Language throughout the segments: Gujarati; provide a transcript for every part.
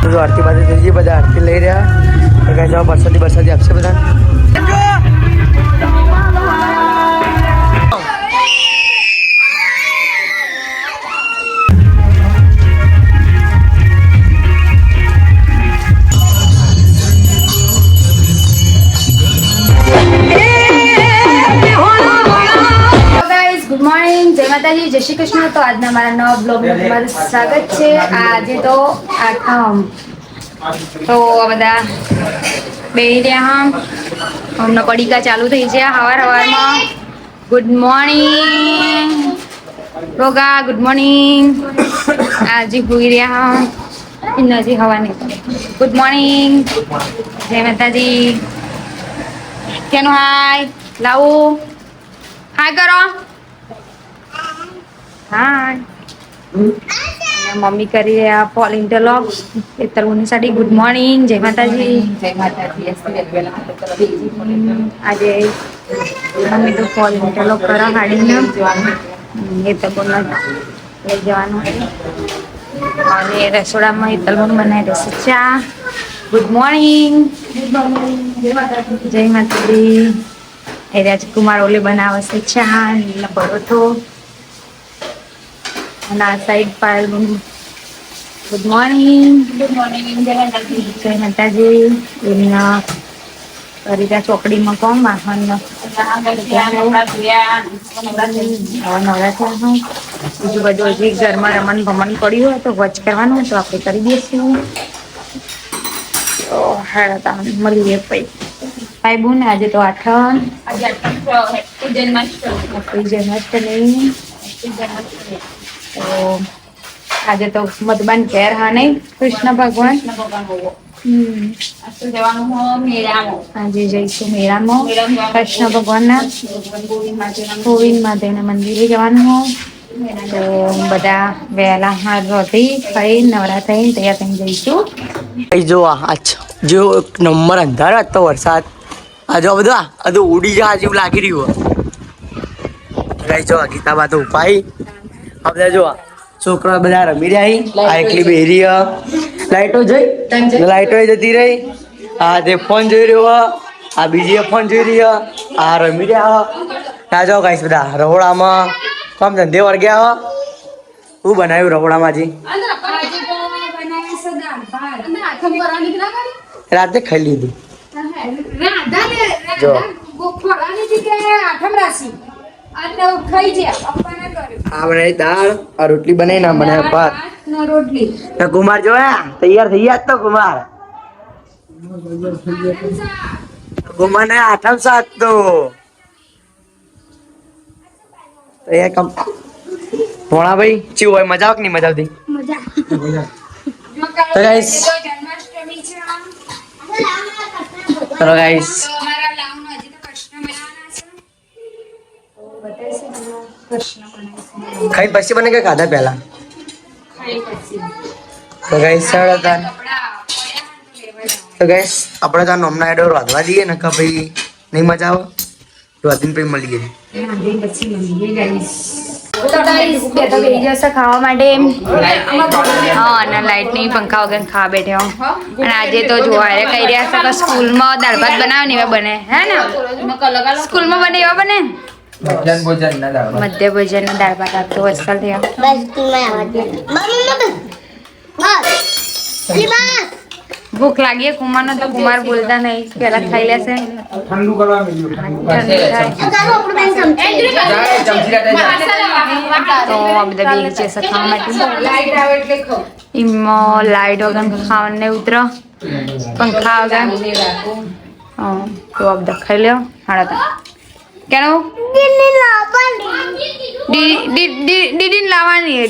જો આરતી બાજુ થઈ ગઈ, બધા આરતી લઈ રહ્યા. તો કઈ જાઓ બરસાદી આપશે બધા. ગુડ મોર્નિંગ, જય માતાજી, જય શ્રી કૃષ્ણ. તો આજના મારા નવા બ્લોગમાં તમારું સ્વાગત છે. આજે તો આઠમ, તો બધા બેહી રહ્યા. હમણાં પડીકા ચાલુ થઈ ગયા સવારમાં. ગુડ મોર્નિંગ રોગા, ગુડ મોર્નિંગ. આજે હોઈ રહ્યા હજી હવા નહીં પડે. ગુડ મોર્નિંગ, જય માતાજી. કેનું હાય લાવું, હાય કરો. હા, મમ્મી કરી રહ્યા પોલ ઇન્ટરલોક. તરુની સાડી ગુડ મોર્નિંગ, જય માતાજી. જય માતાજી. આજે મમ્મી તો પોલ ઇન્ટરલોક કરો સાડીને. એ તબોને લઈ જવાનું અને રસોડામાં તલબોન બનાવી દેશે ચા. ગુડ મોર્નિંગ, જય માતાજી. એ રાજકુમાર ઓલે બનાવે છે ચા ને પરોઠો. અને આ side Payal good morning, good morning. જય માતાજી. જય માતાજી. એમના રીતા ચોકડીમાં કોમ વાહન નવરા થયા. બીજું બધું હજી ઘરમાં રમણ ભમણ પડ્યું હોય તો વોચ કરવાનું તો આપણે કરી દઈશું. તો હેડા મળીએ ભાઈ ભાઈ બોન. આજે તો આઠમ, આજે જન્માષ્ટમી. જન્માષ્ટમી. તો આજે તો મતબાન ઘેર હા નહીં કૃષ્ણ ભગવાન. જવાનું હો મેળામાં. આજે જઈશું મેળામાં કૃષ્ણ ભગવાનના ગોવિંદ મહાદેવના મંદિરે જવાનું હો. તો બધા વહેલા હાથ રોટી ખાઈ નવરા થઈને તૈયાર થઈને જઈશું. જો જો એક નંબર અંધાર હતો વરસાદ. આ જો બધા આ તો ઉડી જાય જેવું લાગી રહ્યું. કઈ જો ગીતાબા તો ઉપાય. આ બધા જો છોકરા બધા રમી રહ્યા. આ એકલી બેરી લાઈટો જઈ લાઈટો જતી રહી. આ તે ફોન જોઈ રહ્યો. આ બીજી ફોન જોઈ રહ્યો. આ રમી રહ્યા. ના જાઓ કઈ બધા રહોડામાં કામ ધંધે વર્ગ્યા. શું બનાવ્યું રહોડામાં જી? રાતે ખાઈ લીધું. જો આ બનાવી દાળ, આ રોટલી બનાવી ના બનાવે ભાત. રોટલી કુમાર જો તૈયાર થઈ ગયા તો કુમાર ને આઠમ સાત તો તૈયાર કમ. ભોણા ભાઈ ચેવું હોય, મજા આવે કે નહીં મજા આવતી? તો ગાઈસ ચલો ગાઈસ ખાઈ પછી બને કે ખાધા પહેલા? તો ગાઈસ આપણે તો નોમના એડો રાધવા દઈએ ને કે ભાઈ નહીં મજા આવે. રાધીને પછી મળીએ. ખાવા માટે હા, અને લાઈટ નહીં, પંખા વગર ખાવા બેઠા. અને આજે તો જોવા કઈ રહ્યા છે કે સ્કૂલમાં દાળ ભાત બનાવે ને એવા બને હે ને? સ્કૂલમાં બને એવા બને. મધ્ય ભોજન ના દાળ ભાત આપતો વસ્તલ થયા. ભૂખ લાગી કુમાર નો તો કુમાર બોલતા નહીં, પેલા ખાઈ લેશે. ઠંડુ કરવા તો આ બધા બેસી જશે ખાવા માટે. એમાં લાઈટ વગર ખાવાનું નહીં ઉતર, પંખા વગર. તો આ બધા ખાઈ લ્યો. હાડા કેનું દીદી લાવવાની,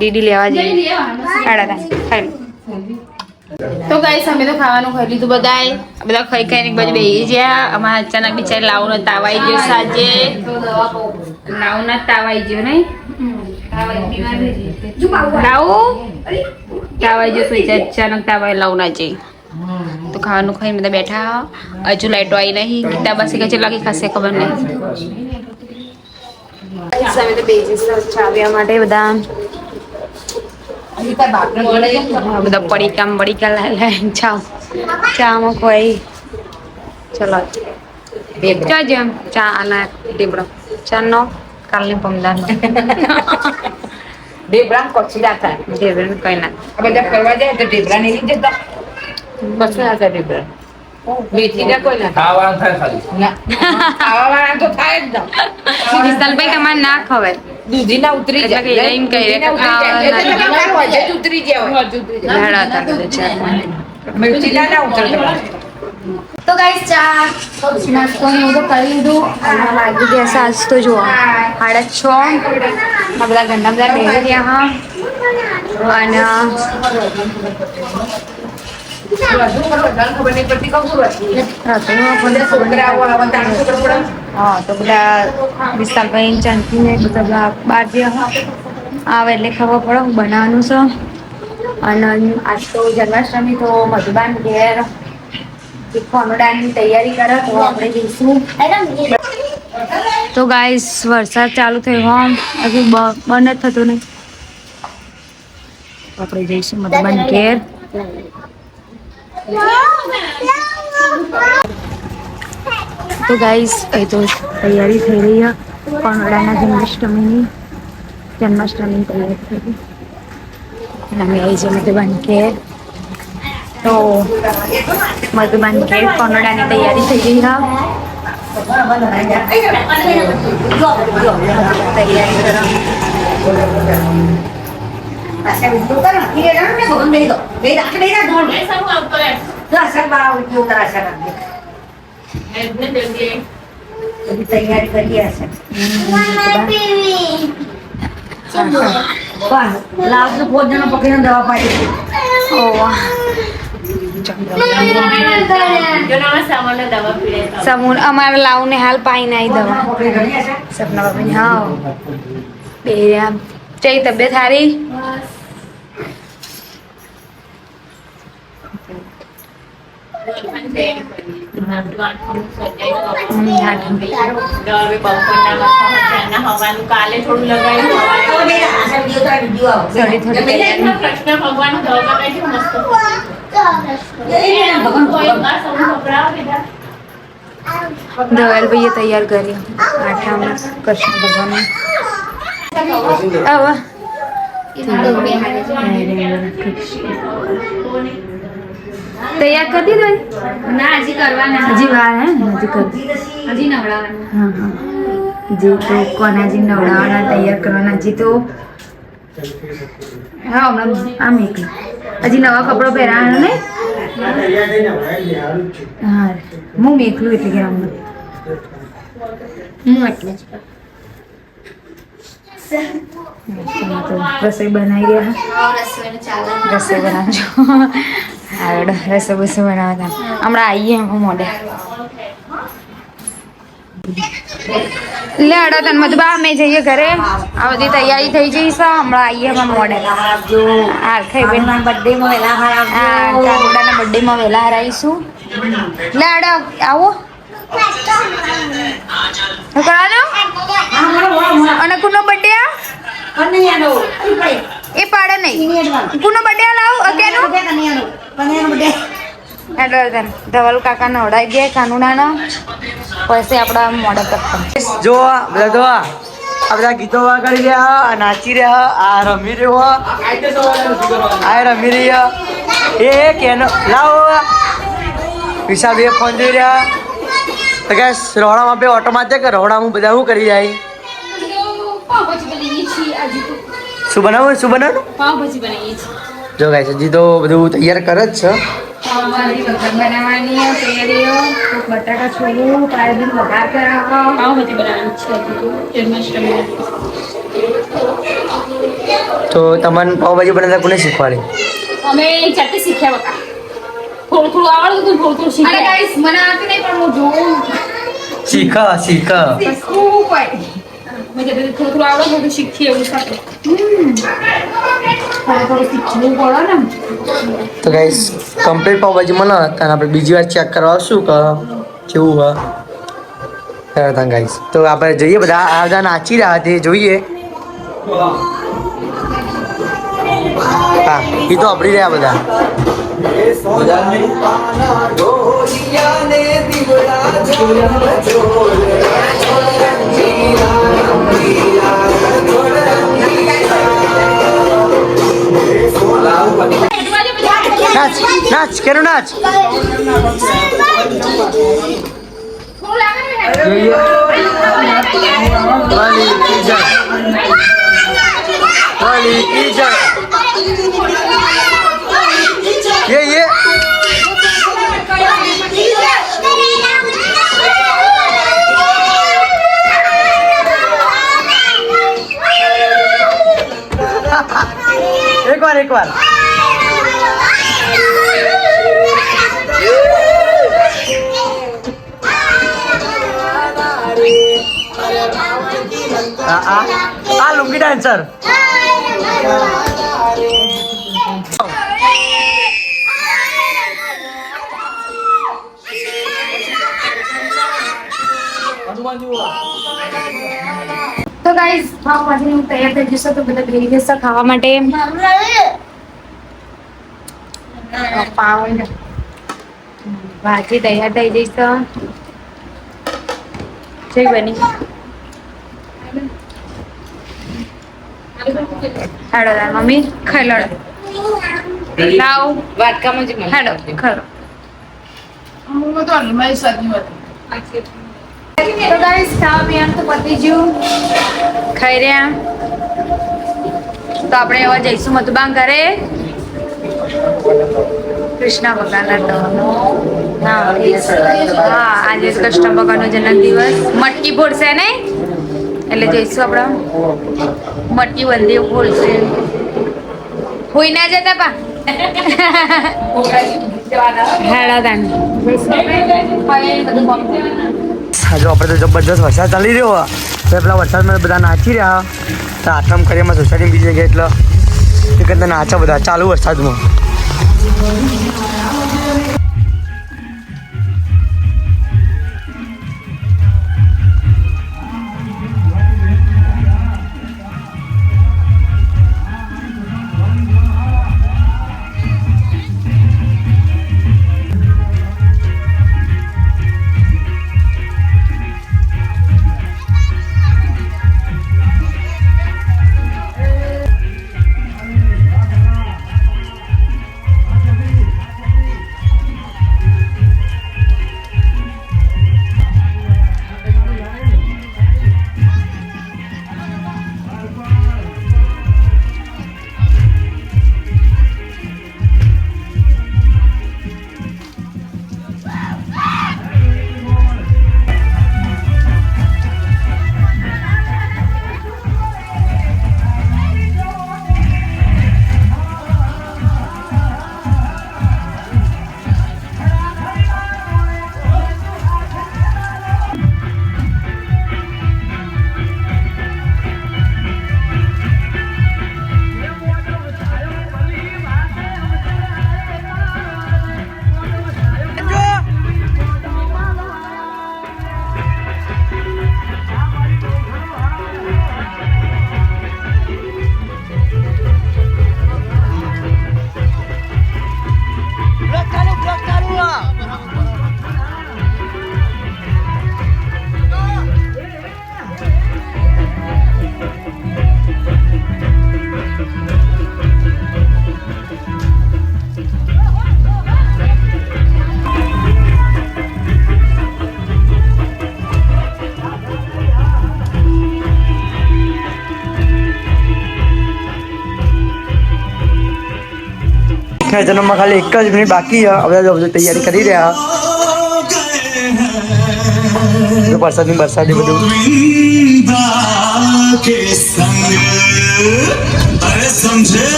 દીદી લેવા જઈએ. હાડા ખાઈ લો. તો ગાઈસ અમે તો ખાવાનું ખાઈ લીધું. બધા ખાઈ ખાઈને એક બાજુ બેસી ગયા. અમારા અચાનક બિચારી લાવનો તાવ આવી ગયો. સાંજે લાવનો તાવ આવી ગયો નહીં, લાવું તાવ આવી ગયો. અચાનક તાવ આવી લાવના જઈ. તો ખાવાનું ખાઈને બધા બેઠા. હજુ લાઈટો આવી નહીં. ગીતા બસ કે લાગી ખાશે ખબર નહીં. અમે તો બેસી ચાવ્યા માટે બધા બધા પડીકા લાય ચામાં કોઈ ચલો ચા જેમ ચા આના ટીબડો ચા નો કાલની પમદાર ડેબરા કોચી રાખતા દેવન કઈ ના બધા ફરવા જાય તો ડેબરા નહીં લઈ જતા બસ ના હતા ડેબરા બેઠી ના કોઈ ના ખાવાનું થાય ખાલી ના ખાવાવાળા તો થાય જ ના વિશાલભાઈ તમારે ના ખવાય દૂધી ના ઉતરી એટલે કે એમ કહી રહ્યા કે જાય ઉતરી જાય ઝાડા હતા બધા ચાર મિર્ચી ના ઉતરતા તો ગાઈસ ચા નાસ્તો ને એવું તો કરી લીધું અને વાગી ગયા છે આજ તો જુઓ 6:30 આ બધા ઘરના બધા બેસી રહ્યા હા અને ખબર નહીં પડતી કહું હા તો બધા વિશાલભાઈ ચાંદની ને બધા બહાર ગયા આવે એટલે ખબર પડે હું બનાવવાનું છે અને આજ તો જન્માષ્ટમી તો મધુબાન ઘેર કોનોડાની તૈયારી કરે તો આપણે જઈશું તો ગાઈસ વરસાદ ચાલુ થયો હોમ હજુ બંધ જ થતો નહીં આપણે જઈશું મધુબાન ઘેર તો ગાઈસ એ તો તૈયારી થઈ રહી છે કોનોડાના જન્માષ્ટમીની તૈયારી થઈ ગઈ અને અમે આવી છીએ મધુબાન ઘેર તો મધુબાન ઘેર કોનોડાની તૈયારી થઈ ગઈ હા તૈયારી કરી હશે લાવજો ભોજન પકડીને દવા પાડી સમૂહ અમારે લાવને હાલ પાઈ નાઈ દવા સપના બાબા હા બે ચઈ તબિયત સારી કાલે થોડું લગાવ્યું થોડી કૃષ્ણ ભગવાન ધવલ ભાઈએ તૈયાર કરી આઠામાં કૃષ્ણ ભગવાન હવે તૈયાર કરી દીધું ના હજી કરવાના હજી વાર હે હજી કરી હજી નવડાવવાના હા હા હજી તો કોના હજી નવડાવવાના તૈયાર કરવાના હજી તો હા હમણાં આમ એકલી હજી નવા કપડો પહેરાવાનો ને હા હું એકલું એટલે કે હમણાં હું એટલે તો રસોઈ બનાવી રહ્યા રસોઈ બનાવજો આવડે રસોઈ બસો બનાવતા હમણાં આવીએ મોડે લે અડો તન મત બા અમે જઈએ ઘરે આ બધી તૈયારી થઈ જઈ છે હમણાં આવીએ અમે મોડે હા ખાઈ બેન બર્થડે માં વહેલા કાનુડાના બર્થડે માં વહેલા હરાવીશું લે અડો આવો કરાજો અને કુનો બર્થડે એ પાડે નહીં કુનો બર્થડે લાવ અકેનો ધવલ કાકા નવડાવી દે કાનુડાનો પછી આપડા મોડા તક જો બધા જો આ બધા ગીતો વાગાડી રહ્યા આ નાચી રહ્યા આ રમી રહ્યો આ રમી રહ્યા એ કેનો લાવો વિશાલભાઈ ફોન જોઈ રહ્યા તો કે રોડામાં બે ઓટોમાં કે રોડામાં બધા શું કરી જાય શું બનાવું જો ગાય હજી તો બધું તૈયાર કરે જ છે બનાવવાની તૈયારીઓ બટાકા છોડવું પાયદી વઘાર કરાવો પાવભાજી બનાવવાની છે જન્માષ્ટમી તો તમને પાવભાજી બનાવતા કોને શીખવાડી અમે જાતે શીખ્યા બકા થોડું થોડું આવડતું હતું થોડું થોડું અરે શીખ્યા ગાઈસ મને આવતી નહીં પણ હું જોઉં શીખ શીખવું પડે મેં જાતે થોડું થોડું આવડે થોડું શીખીએ એવું સાથે થોડું શીખવું પડે ને તો ગાઈસ કમ્પ્લીટ પાવભાજી મને તને આપણે બીજી વાર ચેક કરવા આવશું કે કેવું હા ગાઈસ તો આપણે જોઈએ બધા આ બધા નાચી રહ્યા તે જોઈએ કાકા એ તો આપડી રહ્યા બધા. નાચ નાચ કેનું નાચ. ये एक बार लुंगी डांसर. તો ગાઈઝ ખાવામાંથી તૈયાર થઈ જશે તો બધા ભેગી જશે ખાવા માટે. પાઉં ભાજી તૈયાર થઈ જઈશ. જઈ બની હેડો તાર મમ્મી ખાઈ લો. લાવ વાટકામાં જ મળે. હેડો ખરો. તો ગાઈસ ખાવા પીવાનું તો પતી ગયું. ખાઈ રહ્યા તો આપણે હવે જઈશું મધુબાન ઘરે. કૃષ્ણ ભગવાનના હા આજે કૃષ્ણ ભગવાનનો જન્મદિવસ. મટકી ફોડશે ને એટલે જઈશું આપણે મટકી વંદે ફોડશે. હોઈ ના જતા પા હેડા હજુ આપણે તો જબરજસ્ત વરસાદ ચાલી રહ્યો તો પેલા વરસાદમાં બધા નાચી રહ્યા. તો આશ્રમ કરીમાં સોસાયટી બીજી જગ્યાએ એટલે એ કરતા નાચા બધા ચાલુ વરસાદમાં. જન્મમાં ખાલી એક જ મિનિટ બાકી છે. હવે તૈયારી કરી રહ્યા. વરસાદી બધું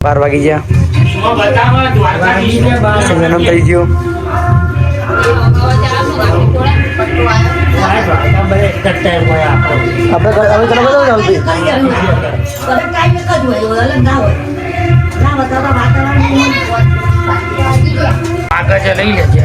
બાર વાગી ગયા. જન્મ થઈ ગયો. આગળ લઈ લેજે.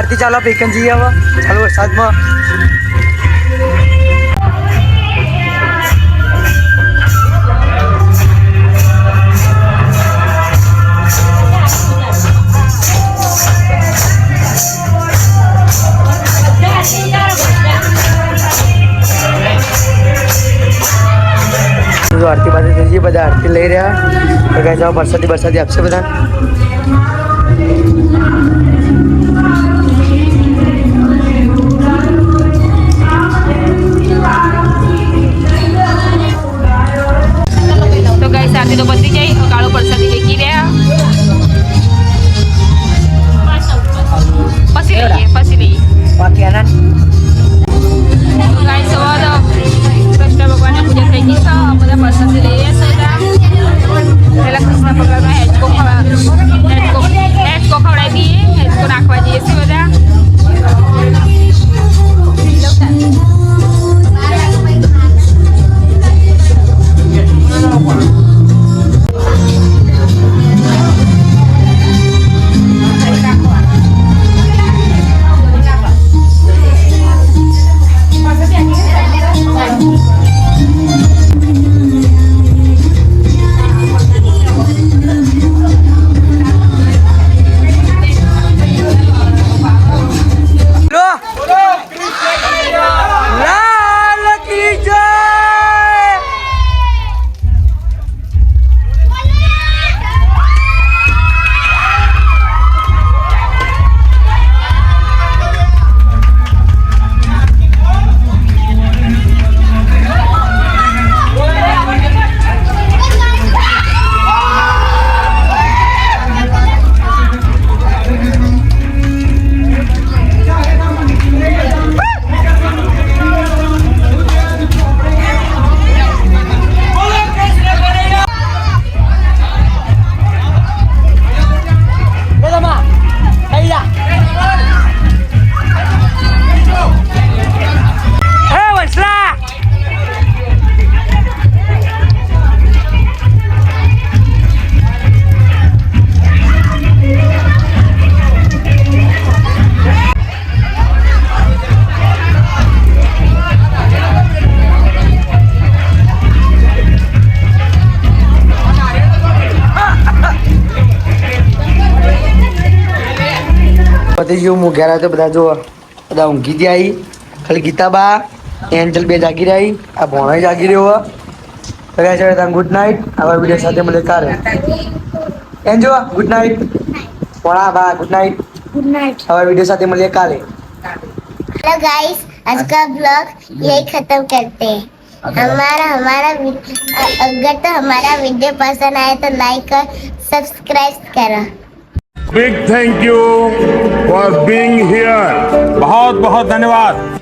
આરતી ચાલો પેકન જઈએ હવે ચાલો વરસાદમાં આરતી પાસે જઈએ બધા આરતી લઈ રહ્યા તો કઈ જાઓ વરસાદી આપશે બધા તો ગાઈસ આરતી તો બધી જઈ કાળો પ્રસાદી વેચી રહ્યા પછી લઈએ બાકી આના તો ગાઈસ હવે તો કૃષ્ણ ભગવાનની પૂજા થઈ ગઈ છે બધા પ્રસાદી લઈ રહ્યા છે પહેલા કૃષ્ણ ભગવાનનો હેચકો ખવડાવી દઈએ હેચકો નાખવા જઈએ છીએ બધા પતિ ગયું હું ઘેર આવ્યો બધા જો બધા ઊંઘી ગયા આવી ખાલી ગીતાબા એન્જલ બે જાગી રહી આ ભોણો જાગી રહ્યો છે ગુડ નાઇટ આવા વિડીયો સાથે મળે કાલે એન્જો ગુડ નાઇટ ભોણા બા ગુડ નાઇટ આવા વિડીયો સાથે મળીએ કાલે हेलो गाइस आज का ब्लॉग यही खत्म करते हैं हमारा अगर तो हमारा वीडियो पसंद आए तो लाइक और सब्सक्राइब करो Big thank you for being here. बहुत बहुत धन्यवाद.